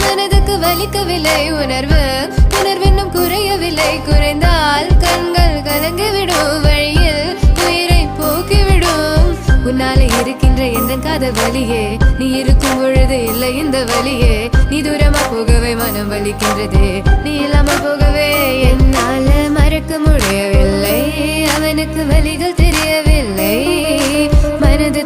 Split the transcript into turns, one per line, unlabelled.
மனதுக்கு வலிக்கவில்லை உணர்வு உணர்வென்னும் குறையவில்லை குறைந்தால் கண்கள் கலங்கிவிடும் வழியில் உயிரை போக்கிவிடும் உன்னாலே இருக்கின்ற எந்த காதல் வலியே நீ இருக்கும் பொழுது இல்லை இந்த வலியே நீ தூரமா போகவே மனம் வலிக்கின்றது நீ இல்லாமல் போகவே என்னால மறக்க முடியவில்லை அவனுக்கு வலிகள் தெரியவில்லை மனது